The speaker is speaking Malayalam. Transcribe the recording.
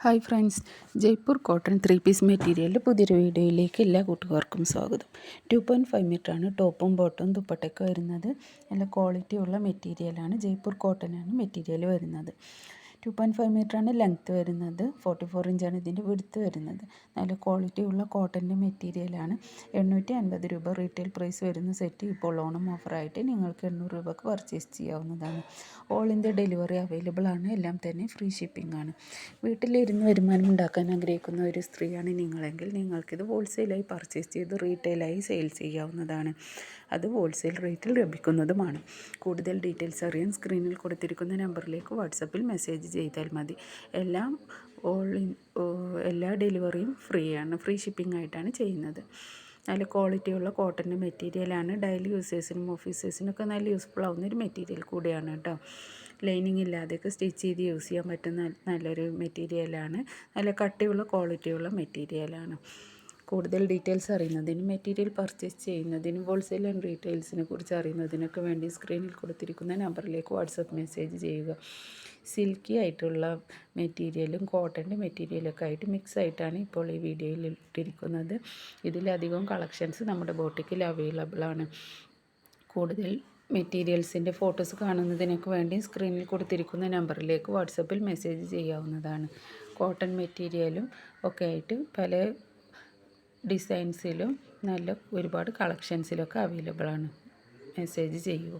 Hi friends, Jaipur cotton 3 piece മെറ്റീരിയലിൻ്റെ പുതിയൊരു വീഡിയോയിലേക്ക് എല്ലാ കൂട്ടുകാർക്കും സ്വാഗതം. 2.5 മീറ്ററാണ് ടോപ്പും ബോട്ടും ദുപ്പട്ടയൊക്കെ വരുന്നത്. നല്ല ക്വാളിറ്റിയുള്ള മെറ്റീരിയലാണ്. ജയ്പൂർ കോട്ടനാണ് മെറ്റീരിയൽ വരുന്നത്. 2.5 മീറ്ററാണ് ലെങ്ത്ത് വരുന്നത്. 44 ഇഞ്ചാണ് ഇതിൻ്റെ വിഡ്ത്ത് വരുന്നത്. നല്ല ക്വാളിറ്റിയുള്ള കോട്ടൻ്റെ മെറ്റീരിയലാണ്. 850 രൂപ റീറ്റെയിൽ പ്രൈസ് വരുന്ന സെറ്റ് ഇപ്പോൾ ഓണം ഓഫറായിട്ട് നിങ്ങൾക്ക് 800 രൂപക്ക് പർച്ചേസ് ചെയ്യാവുന്നതാണ്. ഓൾ ഇന്ത്യ ഡെലിവറി അവൈലബിൾ ആണ്. എല്ലാം തന്നെ ഫ്രീ ഷിപ്പിംഗ് ആണ്. വീട്ടിലിരുന്ന് വരുമാനം ഉണ്ടാക്കാൻ ആഗ്രഹിക്കുന്ന ഒരു സ്ത്രീയാണ് നിങ്ങളെങ്കിൽ നിങ്ങൾക്കിത് ഹോൾസെയിലായി പർച്ചേസ് ചെയ്ത് റീറ്റെയിലായി സെയിൽ ചെയ്യാവുന്നതാണ്. അത് ഹോൾസെയിൽ റേറ്റിൽ ലഭിക്കുന്നതുമാണ്. കൂടുതൽ ഡീറ്റെയിൽസ് അറിയാൻ സ്ക്രീനിൽ കൊടുത്തിരിക്കുന്ന നമ്പറിലേക്ക് വാട്സപ്പിൽ മെസ്സേജ് ചെയ്താൽ മതി. എല്ലാ ഡെലിവറിയും ഫ്രീ ഷിപ്പിംഗ് ആയിട്ടാണ് ചെയ്യുന്നത്. നല്ല ക്വാളിറ്റിയുള്ള കോട്ടൻ്റെ മെറ്റീരിയലാണ്. ഡെയിലി യൂസേഴ്സിനും ഓഫീസേഴ്സിനൊക്കെ നല്ല യൂസ്ഫുൾ ആവുന്ന ഒരു മെറ്റീരിയൽ കൂടിയാണ് കേട്ടോ. ലൈനിങ് ഇല്ലാതെയൊക്കെ സ്റ്റിച്ച് ചെയ്ത് യൂസ് ചെയ്യാൻ പറ്റുന്ന നല്ലൊരു മെറ്റീരിയലാണ്. നല്ല കട്ടിയുള്ള ക്വാളിറ്റിയുള്ള മെറ്റീരിയലാണ്. കൂടുതൽ ഡീറ്റെയിൽസ് അറിയുന്നതിനും മെറ്റീരിയൽ പർച്ചേസ് ചെയ്യുന്നതിനും ഹോൾസെയിൽ ആൻഡ് റീറ്റെയിൽസിനെ കുറിച്ച് അറിയുന്നതിനൊക്കെ വേണ്ടി സ്ക്രീനിൽ കൊടുത്തിരിക്കുന്ന നമ്പറിലേക്ക് വാട്സപ്പ് മെസ്സേജ് ചെയ്യുക. സിൽക്കി ആയിട്ടുള്ള മെറ്റീരിയലും കോട്ടൻ്റെ മെറ്റീരിയലൊക്കെ ആയിട്ട് മിക്സ് ആയിട്ടാണ് ഇപ്പോൾ ഈ വീഡിയോയിൽ ഇട്ടിരിക്കുന്നത്. ഇതിലധികം കളക്ഷൻസ് നമ്മുടെ ബോട്ടിക്കിൽ അവൈലബിൾ ആണ്. കൂടുതൽ മെറ്റീരിയൽസിൻ്റെ ഫോട്ടോസ് കാണുന്നതിനൊക്കെ വേണ്ടി സ്ക്രീനിൽ കൊടുത്തിരിക്കുന്ന നമ്പറിലേക്ക് വാട്സപ്പിൽ മെസ്സേജ് ചെയ്യാവുന്നതാണ്. കോട്ടൺ മെറ്റീരിയലും ഒക്കെ ആയിട്ട് പല ഡിസൈൻസിലും നല്ല ഒരുപാട് കളക്ഷൻസിലൊക്കെ അവൈലബിൾ ആണ്. മെസ്സേജ് ചെയ്യൂ.